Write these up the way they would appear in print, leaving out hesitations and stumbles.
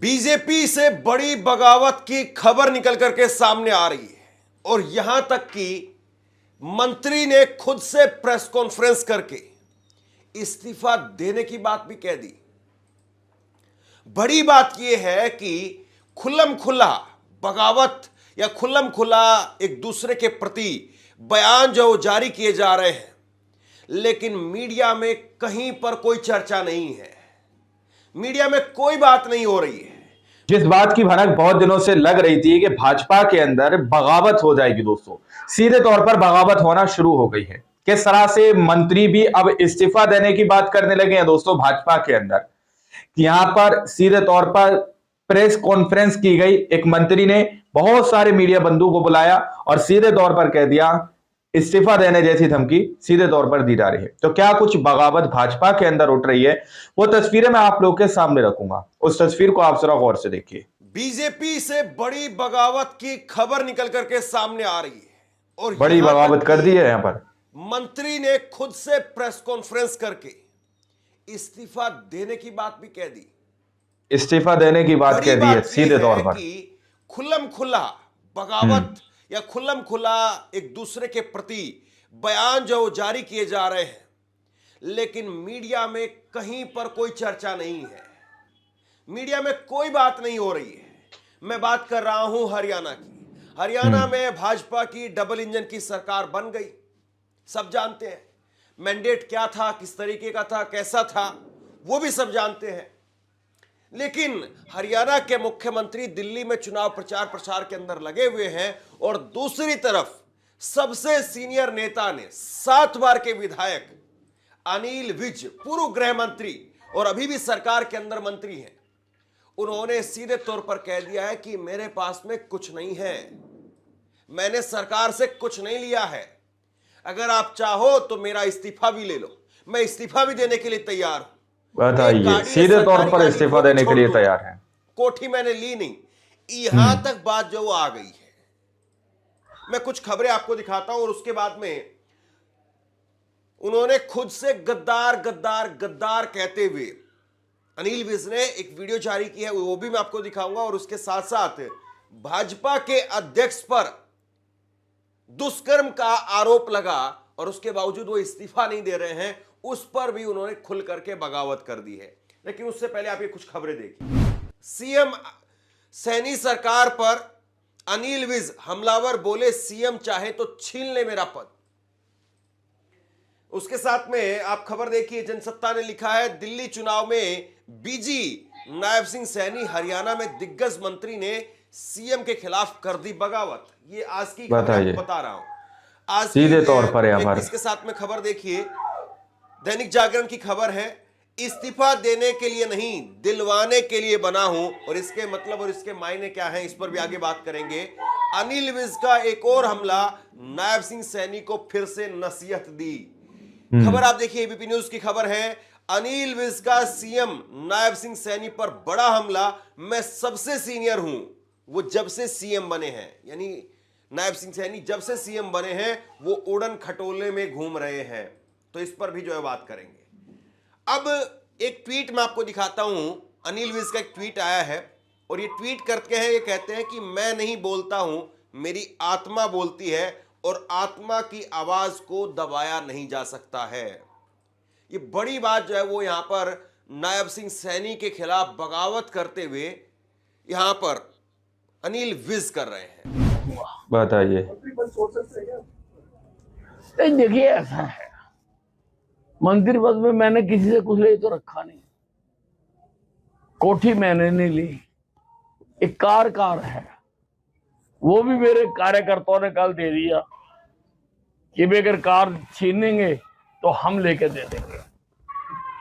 BJP से बड़ी बगावत की खबर निकल करके सामने आ रही है और यहां तक कि मंत्री ने खुद से प्रेस कॉन्फ्रेंस करके इस्तीफा देने की बात भी कह दी। बड़ी बात यह है कि खुल्लम खुल्ला बगावत या खुल्लम खुल्ला एक दूसरे के प्रति बयान जो जारी किए जा रहे हैं, लेकिन मीडिया में कहीं पर कोई चर्चा नहीं है, मीडिया में कोई बात नहीं हो रही है। जिस बात की भनक बहुत दिनों से लग रही थी कि भाजपा के अंदर बगावत हो जाएगी, दोस्तों सीधे तौर पर बगावत होना शुरू हो गई है। किस तरह से मंत्री भी अब इस्तीफा देने की बात करने लगे हैं दोस्तों भाजपा के अंदर। यहां पर सीधे तौर पर प्रेस कॉन्फ्रेंस की गई, एक मंत्री ने बहुत सारे मीडिया बंधु को बुलाया और सीधे तौर पर कह दिया इस्तीफा देने जैसी धमकी सीधे तौर पर दी जा रही है। तो क्या कुछ बगावत भाजपा के अंदर उठ रही है, वो तस्वीरें मैं आप लोग के सामने रखूंगा। उस तस्वीर को आप जरा गौर से देखिए। बीजेपी से बड़ी बगावत की खबर निकल करके सामने आ रही है और बड़ी बगावत कर दी है। यहां पर मंत्री ने खुद से प्रेस कॉन्फ्रेंस करके इस्तीफा देने की बात भी कह दी। इस्तीफा देने की बात कह दी है सीधे तौर पर। खुल्लम खुल्ला बगावत या खुल्लम खुल्ला एक दूसरे के प्रति बयान जो जारी किए जा रहे हैं, लेकिन मीडिया में कहीं पर कोई चर्चा नहीं है, मीडिया में कोई बात नहीं हो रही है। मैं बात कर रहा हूं हरियाणा की। हरियाणा में भाजपा की डबल इंजन की सरकार बन गई, सब जानते हैं। मैंडेट क्या था, किस तरीके का था, कैसा था, वो भी सब जानते हैं। लेकिन हरियाणा के मुख्यमंत्री दिल्ली में चुनाव प्रचार प्रसार के अंदर लगे हुए हैं और दूसरी तरफ सबसे सीनियर नेता ने 7 बार के विधायक अनिल विज, पूर्व गृह मंत्री और अभी भी सरकार के अंदर मंत्री हैं, उन्होंने सीधे तौर पर कह दिया है कि मेरे पास में कुछ नहीं है, मैंने सरकार से कुछ नहीं लिया है, अगर आप चाहो तो मेरा इस्तीफा भी ले लो, मैं इस्तीफा भी देने के लिए तैयार हूं। बताइए, सीधे तौर पर इस्तीफा देने के लिए तैयार है। कोठी मैंने ली नहीं, यहां तक बात जो आ गई है। मैं कुछ खबरें आपको दिखाता हूं और उसके बाद में उन्होंने खुद से गद्दार गद्दार गद्दार कहते हुए अनिल विज ने एक वीडियो जारी की है, वो भी मैं आपको दिखाऊंगा। और उसके साथ साथ भाजपा के अध्यक्ष पर दुष्कर्म का आरोप लगा और उसके बावजूद वो इस्तीफा नहीं दे रहे हैं, उस पर भी उन्होंने खुल करके बगावत कर दी है। लेकिन उससे पहले आप ये कुछ खबरें देखिए। सीएम सैनी सरकार पर अनिल विज हमलावर बोले, सीएम चाहे तो छीन ले मेरा पद। उसके साथ में आप खबर देखिए, जनसत्ता ने लिखा है, दिल्ली चुनाव में बीजी नायब सिंह सैनी, हरियाणा में दिग्गज मंत्री ने सीएम के खिलाफ कर दी बगावत। ये आज की खबर बता रहा हूं, आज सीधे तौर पर। इसके साथ में खबर देखिए, दैनिक जागरण की खबर है, इस्तीफा देने के लिए नहीं दिलवाने के लिए बना हूं। और इसके मतलब और इसके मायने क्या हैं, इस पर भी आगे बात करेंगे। अनिल विज का एक और हमला, नायब सिंह सैनी को फिर से नसीहत दी। खबर आप देखिए, एबीपी न्यूज की खबर है, अनिल विज का सीएम नायब सिंह सैनी पर बड़ा हमला, मैं सबसे सीनियर हूं। वो जब से सीएम बने हैं, यानी नायब सिंह सैनी जब से सीएम बने हैं वो उड़न खटोले में घूम रहे हैं, तो इस पर भी जो है बात करेंगे। अब एक ट्वीट मैं आपको दिखाता हूं, अनिल विज का एक ट्वीट आया है और ये ट्वीट करके है, ये कहते हैं कि मैं नहीं बोलता हूं, मेरी आत्मा बोलती है और आत्मा की आवाज को दबाया नहीं जा सकता है। ये बड़ी बात जो है वो यहां पर नायब सिंह सैनी के खिलाफ बगावत करते हुए यहां पर अनिल विज कर रहे हैं। बताइए। देखिए, ऐसा है, मंत्री पद में मैंने किसी से कुछ ले तो रखा नहीं, कोठी मैंने नहीं ली, एक कार है, वो भी मेरे कार्यकर्ताओं ने कल दे दिया कि भी अगर कार छीनेंगे तो हम लेके दे देंगे।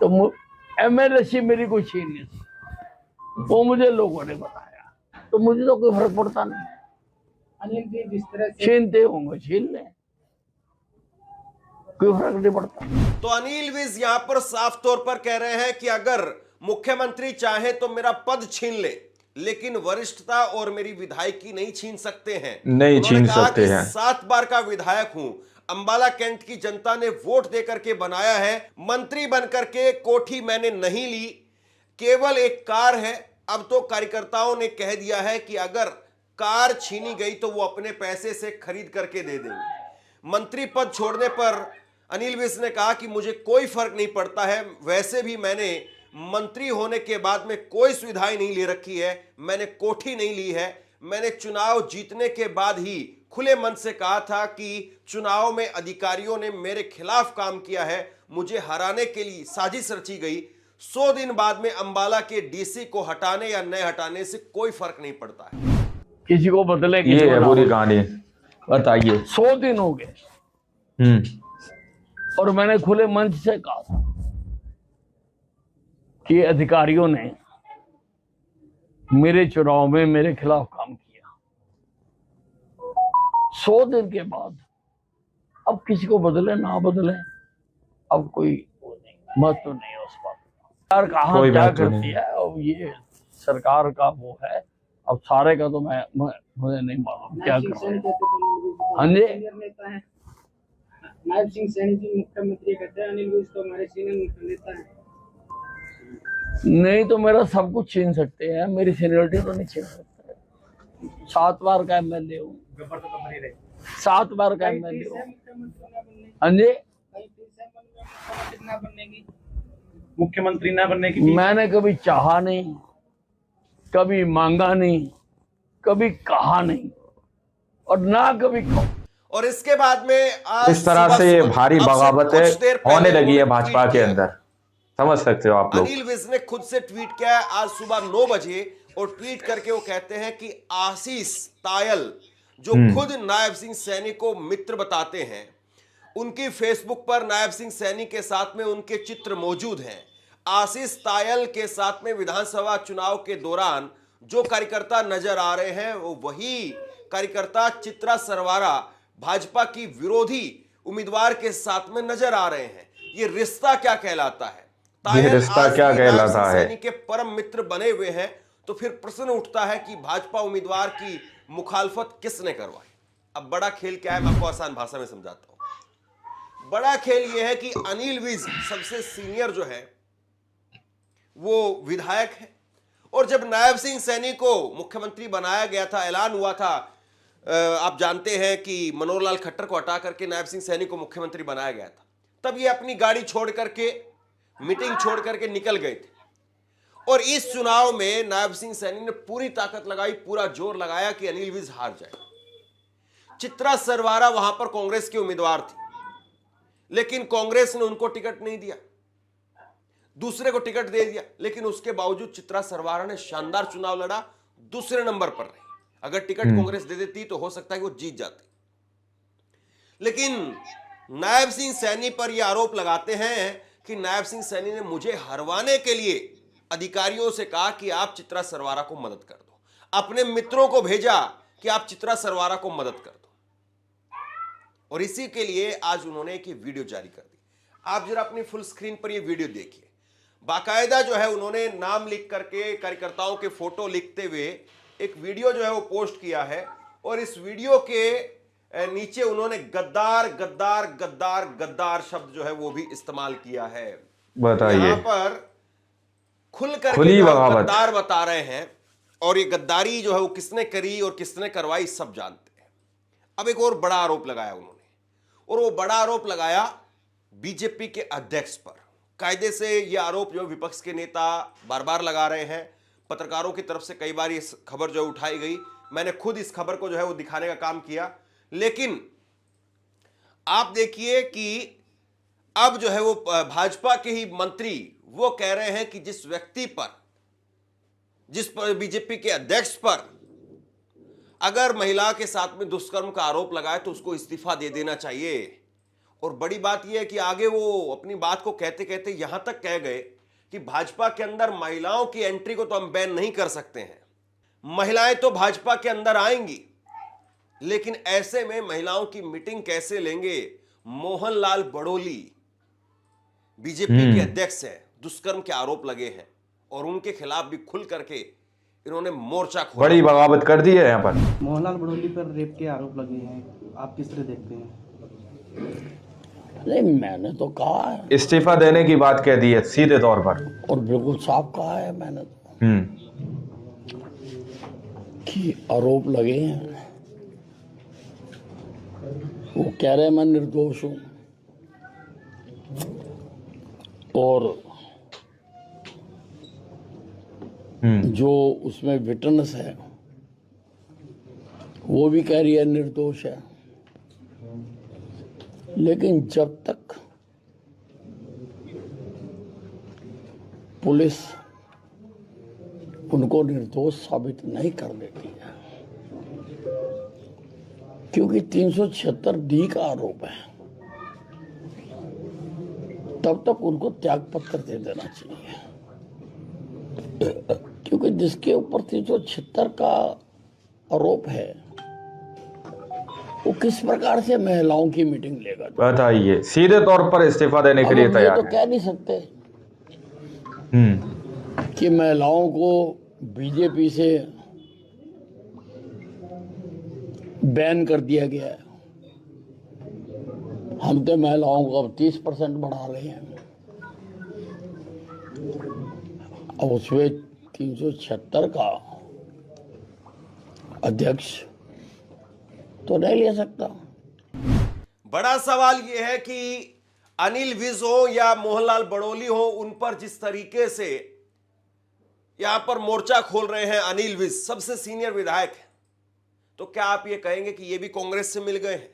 तो एमएलए मेरी कोई छीन नहीं थी, वो मुझे लोगों ने बताया, तो मुझे तो कोई फर्क पड़ता नहीं। अनिल जी जिस तरह छीनते होंगे छीन लें, कोई फर्क नहीं पड़ता। तो अनिल विज यहां पर साफ तौर पर कह रहे हैं कि अगर मुख्यमंत्री चाहे तो मेरा पद छीन ले, लेकिन वरिष्ठता और मेरी विधायकी नहीं छीन सकते हैं। नहीं छीन सकते हैं। 7 बार का विधायक हूं, अंबाला कैंट की जनता ने वोट देकर के बनाया है, मंत्री बनकर के कोठी मैंने नहीं ली, केवल एक कार है, अब तो कार्यकर्ताओं ने कह दिया है कि अगर कार छीनी गई तो वो अपने पैसे से खरीद करके दे देंगे। मंत्री पद छोड़ने पर अनिल विज ने कहा कि मुझे कोई फर्क नहीं पड़ता है, वैसे भी मैंने मंत्री होने के बाद में कोई सुविधाएं नहीं ले रखी है, मैंने कोठी नहीं ली है, मैंने चुनाव जीतने के बाद ही खुले मन से कहा था कि चुनाव में अधिकारियों ने मेरे खिलाफ काम किया है, मुझे हराने के लिए साजिश रची गई। 100 दिन बाद में अंबाला के डीसी को हटाने या न हटाने से कोई फर्क नहीं पड़ता है। किसी को बदले, ये किसी है को पूरी ना। कहानी, बताइए। 100 दिन हो गए और मैंने खुले मंच से कहा था कि अधिकारियों ने मेरे चुनाव में मेरे खिलाफ काम किया। 100 दिन के बाद अब किसी को बदले ना बदले, अब कोई महत्व नहीं है उस बात का। सरकार कहाँ क्या करती है, अब ये सरकार का वो है। अब सारे का तो मुझे नहीं मालूम क्या कर रहे हैं। हाँ जी, नायब सिंह सैनी जी मुख्यमंत्री कहते हैं, अनिल विज तो हमारे सीनियर नेता है। नहीं तो मेरा सब कुछ छीन सकते हैं, मेरी सीनियरिटी तो नहीं छीन सकते। 7 बार का एमएलए हूँ, 7 बार का एमएलए हूँ। हाँ जी, मुख्यमंत्री ना बनने की मैंने कभी चाहा नहीं, कभी मांगा नहीं, कभी कहा नहीं और ना कभी कहूं। और इसके बाद में आज इस तरह से ये भारी बगावतें होने लगी है भाजपा के अंदर, समझ सकते हो आप लोग। अनिल विज ने खुद से ट्वीट किया आज सुबह 9 बजे और ट्वीट करके वो कहते हैं कि आशीष तायल, जो खुद नायब सिंह सैनी को मित्र बताते हैं, उनकी फेसबुक पर नायब सिंह सैनी के साथ में उनके चित्र मौजूद हैं। आशीष तायल के साथ में विधानसभा चुनाव के दौरान जो कार्यकर्ता नजर आ रहे हैं वो वही कार्यकर्ता चित्रा सरवारा भाजपा की विरोधी उम्मीदवार के साथ में नजर आ रहे हैं। ये रिश्ता क्या कहलाता है? ये रिश्ता क्या कहलाता है? सैनी के परम मित्र बने हुए हैं, तो फिर प्रश्न उठता है कि भाजपा उम्मीदवार की मुखालफत किसने करवाई? अब बड़ा खेल क्या है, मैं आपको आसान भाषा में समझाता हूं। बड़ा खेल यह है कि अनिल विज सबसे सीनियर जो है वो विधायक है, और जब नायब सिंह सैनी को मुख्यमंत्री बनाया गया था, ऐलान हुआ था, आप जानते हैं कि मनोहर लाल खट्टर को हटा करके नायब सिंह सैनी को मुख्यमंत्री बनाया गया था, तब ये अपनी गाड़ी छोड़ करके, मीटिंग छोड़ करके निकल गए थे। और इस चुनाव में नायब सिंह सैनी ने पूरी ताकत लगाई, पूरा जोर लगाया कि अनिल विज हार जाए। चित्रा सरवारा वहां पर कांग्रेस के उम्मीदवार थी, लेकिन कांग्रेस ने उनको टिकट नहीं दिया, दूसरे को टिकट दे दिया। लेकिन उसके बावजूद चित्रा सरवारा ने शानदार चुनाव लड़ा, दूसरे नंबर पर रही। अगर टिकट कांग्रेस दे देती तो हो सकता है कि वो जीत जाती। लेकिन नायब सिंह सैनी पर यह आरोप लगाते हैं कि नायब सिंह सैनी ने मुझे हरवाने के लिए अधिकारियों से कहा कि आप चित्रा सरवारा को मदद कर दो, अपने मित्रों को भेजा कि आप चित्रा सरवारा को मदद कर दो। और इसी के लिए आज उन्होंने एक वीडियो जारी कर दी। आप जरा अपनी फुल स्क्रीन पर यह वीडियो देखिए। बाकायदा जो है उन्होंने नाम लिख करके, कार्यकर्ताओं के फोटो लिखते हुए एक वीडियो जो है वो पोस्ट किया है, और इस वीडियो के नीचे उन्होंने गद्दार गद्दार गद्दार गद्दार शब्द जो है वो भी इस्तेमाल किया है। बताइए, यहाँ पर खुल कर गद्दार बता रहे हैं, और ये गद्दारी जो है वो किसने करी और किसने करवाई सब जानते हैं। अब एक और बड़ा आरोप लगाया उन्होंने, और वो बड़ा आरोप लगाया बीजेपी के अध्यक्ष पर। कायदे से ये आरोप जो विपक्ष के नेता बार बार लगा रहे हैं, पत्रकारों की तरफ से कई बार ये खबर जो उठाई गई, मैंने खुद इस खबर को जो है वो दिखाने का काम किया। लेकिन आप देखिए कि अब जो है वो भाजपा के ही मंत्री वो कह रहे हैं कि जिस व्यक्ति पर, जिस पर बीजेपी के अध्यक्ष पर अगर महिला के साथ में दुष्कर्म का आरोप लगाए तो उसको इस्तीफा दे देना चाहिए। और बड़ी बात यह है कि आगे वो अपनी बात को कहते कहते यहां तक कह गए कि भाजपा के अंदर महिलाओं की एंट्री को तो हम बैन नहीं कर सकते हैं, महिलाएं तो भाजपा के अंदर आएंगी, लेकिन ऐसे में महिलाओं की मीटिंग कैसे लेंगे? मोहनलाल बड़ोली बीजेपी के अध्यक्ष हैं, दुष्कर्म के आरोप लगे हैं, और उनके खिलाफ भी खुल करके इन्होंने मोर्चा खोला। बड़ी बगावत कर दी है यहाँ पर। मोहनलाल बड़ोली पर रेप के आरोप लगे हैं, आप किस तरह देखते हैं? नहीं, मैंने तो कहा है, इस्तीफा देने की बात कह दी है सीधे तौर पर, और बिल्कुल साफ कहा है मैंने तो। कि आरोप लगे हैं, वो कह रहे हैं मैं निर्दोष हूं और जो उसमें विटनेस है वो भी कह रही है निर्दोष है। लेकिन जब तक पुलिस उनको निर्दोष साबित नहीं कर देती है, क्योंकि 376 डी का आरोप है, तब तक उनको त्याग पत्र दे देना चाहिए। क्योंकि जिसके ऊपर 376 का आरोप है वो किस प्रकार से महिलाओं की मीटिंग लेगा? बताइए, सीधे तौर पर इस्तीफा देने के लिए तैयार तो है। कह नहीं सकते कि महिलाओं को बीजेपी से बैन कर दिया गया है, हम तो महिलाओं को अब 30% बढ़ा रहे हैं। अब उसमें 376 का अध्यक्ष तो नहीं ले सकता। बड़ा सवाल यह है कि अनिल विज हो या मोहनलाल बड़ोली हो, उन पर जिस तरीके से यहां पर मोर्चा खोल रहे हैं अनिल विज, सबसे सीनियर विधायक है, तो क्या आप ये कहेंगे कि ये भी कांग्रेस से मिल गए हैं?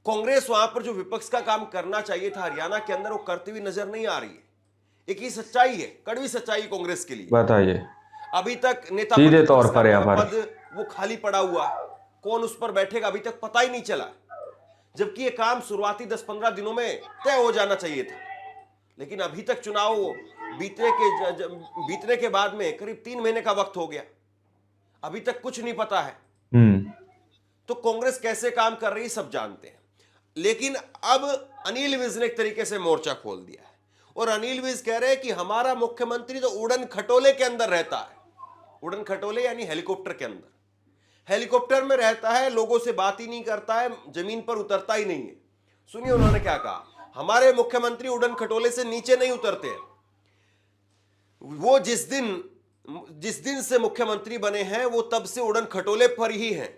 कांग्रेस वहां पर जो विपक्ष का काम करना चाहिए था हरियाणा के अंदर, वो करती हुई नजर नहीं आ रही है। एक ही सच्चाई है, कड़वी सच्चाई कांग्रेस के लिए। बताइए, अभी तक नेता सीधे तौर पर यहाँ पर पद वो खाली पड़ा हुआ है, कौन उस पर बैठेगा अभी तक पता ही नहीं चला, जबकि ये काम शुरुआती 10-15 दिनों में तय हो जाना चाहिए था। लेकिन अभी तक चुनाव बीतने के बाद में करीब 3 महीने का वक्त हो गया, अभी तक कुछ नहीं पता है। तो कांग्रेस कैसे काम कर रही है सब जानते हैं। लेकिन अब अनिल विज ने एक तरीके से मोर्चा खोल दिया है और अनिल विज कह रहे हैं कि हमारा मुख्यमंत्री तो उड़न खटोले के अंदर रहता है। उड़न खटोले यानी हेलीकॉप्टर के अंदर, हेलीकॉप्टर में रहता है, लोगों से बात ही नहीं करता है, जमीन पर उतरता ही नहीं है। सुनिए उन्होंने क्या कहा, हमारे मुख्यमंत्री उड़न खटोले से नीचे नहीं उतरते हैं। वो जिस दिन से मुख्यमंत्री बने हैं वो तब से उड़न खटोले पर ही हैं,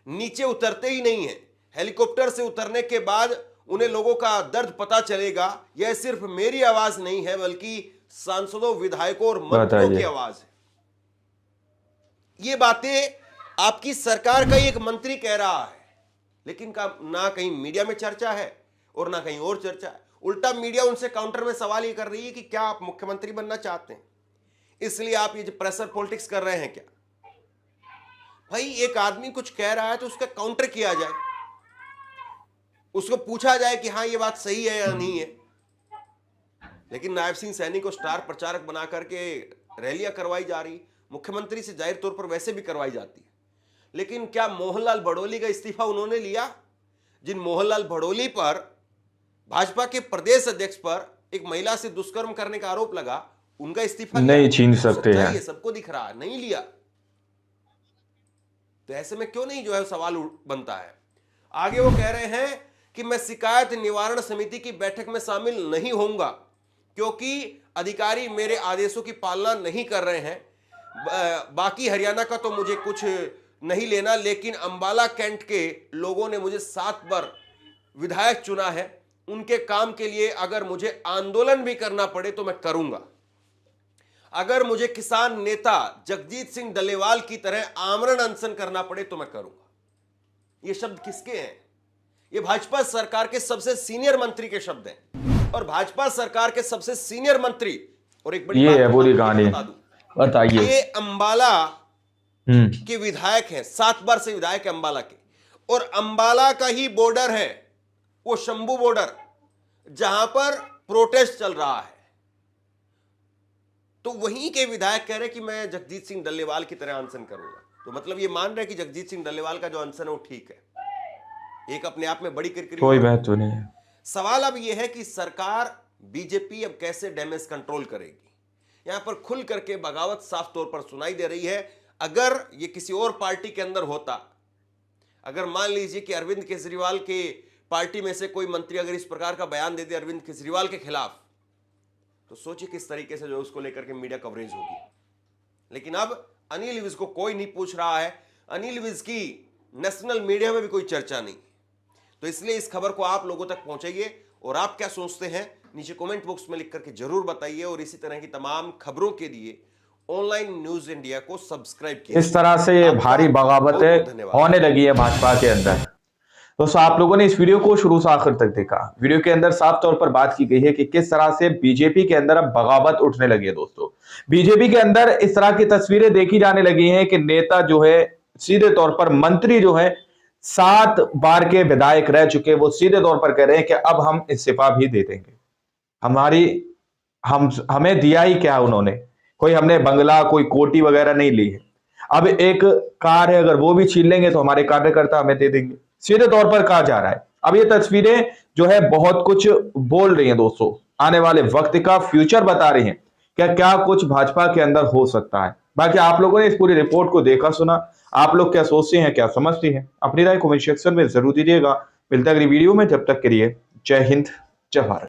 नीचे उतरते ही नहीं है। हेलीकॉप्टर से उतरने के बाद उन्हें लोगों का दर्द पता चलेगा। यह सिर्फ मेरी आवाज नहीं है बल्कि सांसदों, विधायकों और मंत्रियों की आवाज है। ये बातें आपकी सरकार का ही एक मंत्री कह रहा है, लेकिन ना कहीं मीडिया में चर्चा है और ना कहीं और चर्चा है। उल्टा मीडिया उनसे काउंटर में सवाल ये कर रही है कि क्या आप मुख्यमंत्री बनना चाहते हैं, इसलिए आप ये जो प्रेशर पॉलिटिक्स कर रहे हैं क्या? भाई एक आदमी कुछ कह रहा है तो उसका काउंटर किया जाए, उसको पूछा जाए कि हाँ ये बात सही है या नहीं है। लेकिन नायब सिंह सैनी को स्टार प्रचारक बना करके रैलियां करवाई जा रही, मुख्यमंत्री से जाहिर तौर पर वैसे भी करवाई जाती है। लेकिन क्या मोहनलाल बड़ोली का इस्तीफा उन्होंने लिया? जिन मोहनलाल बड़ोली पर भाजपा के प्रदेश अध्यक्ष पर एक महिला से दुष्कर्म करने का आरोप लगा, उनका इस्तीफा नहीं छीन सकते हैं, ये सबको दिख रहा है, नहीं लिया। तो ऐसे में क्यों नहीं जो है सवाल बनता है। आगे वो कह रहे हैं कि मैं शिकायत निवारण समिति की बैठक में शामिल नहीं होऊंगा क्योंकि अधिकारी मेरे आदेशों की पालना नहीं कर रहे हैं। बाकी हरियाणा का तो मुझे कुछ नहीं लेना, लेकिन अंबाला कैंट के लोगों ने मुझे 7 बार विधायक चुना है, उनके काम के लिए अगर मुझे आंदोलन भी करना पड़े तो मैं करूंगा। अगर मुझे किसान नेता जगजीत सिंह डल्लेवाल की तरह आमरण अनशन करना पड़े तो मैं करूंगा। ये शब्द किसके हैं? ये भाजपा सरकार के सबसे सीनियर मंत्री के शब्द हैं। और भाजपा सरकार के सबसे सीनियर मंत्री, और एक बड़ी ये है पूरी बात कहानी, बता दूं, बताइए, ये अंबाला के विधायक हैं, 7 बार से विधायक है अंबाला के। और अंबाला का ही बॉर्डर है वो शंभू बॉर्डर, जहां पर प्रोटेस्ट चल रहा है। तो वहीं के विधायक कह रहे कि मैं जगजीत सिंह डल्लेवाल की तरह अनशन करूंगा। तो मतलब ये मान रहे कि जगजीत सिंह डल्लेवाल का जो अनशन है वो ठीक है। एक अपने आप में बड़ी किरकिरी, कोई बात तो नहीं है। सवाल अब यह है कि सरकार बीजेपी अब कैसे डैमेज कंट्रोल करेगी। यहां पर खुल करके बगावत साफ तौर पर सुनाई दे रही है। अगर ये किसी और पार्टी के अंदर होता, अगर मान लीजिए कि अरविंद केजरीवाल के पार्टी में से कोई मंत्री अगर इस प्रकार का बयान दे दे अरविंद केजरीवाल के खिलाफ, तो सोचिए किस तरीके से जो उसको लेकर के मीडिया कवरेज होगी। लेकिन अब अनिल विज को कोई नहीं पूछ रहा है, अनिल विज की नेशनल मीडिया में भी कोई चर्चा नहीं। तो इसलिए इस खबर को आप लोगों तक पहुंचाइए और आप क्या सोचते हैं नीचे कमेंट बॉक्स में लिख करके जरूर बताइए। और इसी तरह की तमाम खबरों के लिए ऑनलाइन न्यूज इंडिया को सब्सक्राइब कीजिए। इस तरह से ये भारी बगावतें होने लगी है भाजपा के अंदर। दोस्तों, आप लोगों ने इस वीडियो को शुरू से आखिर तक देखा। वीडियो के अंदर साफ तौर पर बात की गई है कि किस तरह से बीजेपी के अंदर अब बगावत उठने लगी है। दोस्तों, बीजेपी के अंदर इस तरह की तस्वीरें देखी जाने लगी हैं कि नेता जो है सीधे तौर पर, मंत्री जो है 7 बार के विधायक रह चुके, वो सीधे तौर पर कह रहे हैं कि अब हम इस्तीफा भी दे देंगे। हमें दिया ही क्या उन्होंने, कोई हमने बंगला, कोई कोठी वगैरह नहीं ली है। अब एक कार है, अगर वो भी छीन लेंगे तो हमारे कार्यकर्ता हमें दे देंगे, सीधे तौर पर कहा जा रहा है। अब ये तस्वीरें जो है बहुत कुछ बोल रही हैं दोस्तों, आने वाले वक्त का फ्यूचर बता रही हैं क्या क्या कुछ भाजपा के अंदर हो सकता है। बाकी आप लोगों ने इस पूरी रिपोर्ट को देखा सुना, आप लोग क्या सोचते हैं, क्या समझते हैं, अपनी राय कमेंट सेक्शन में जरूर दीजिएगा। मिलता है अगली वीडियो में, जब तक के लिए जय हिंद, जय भारत।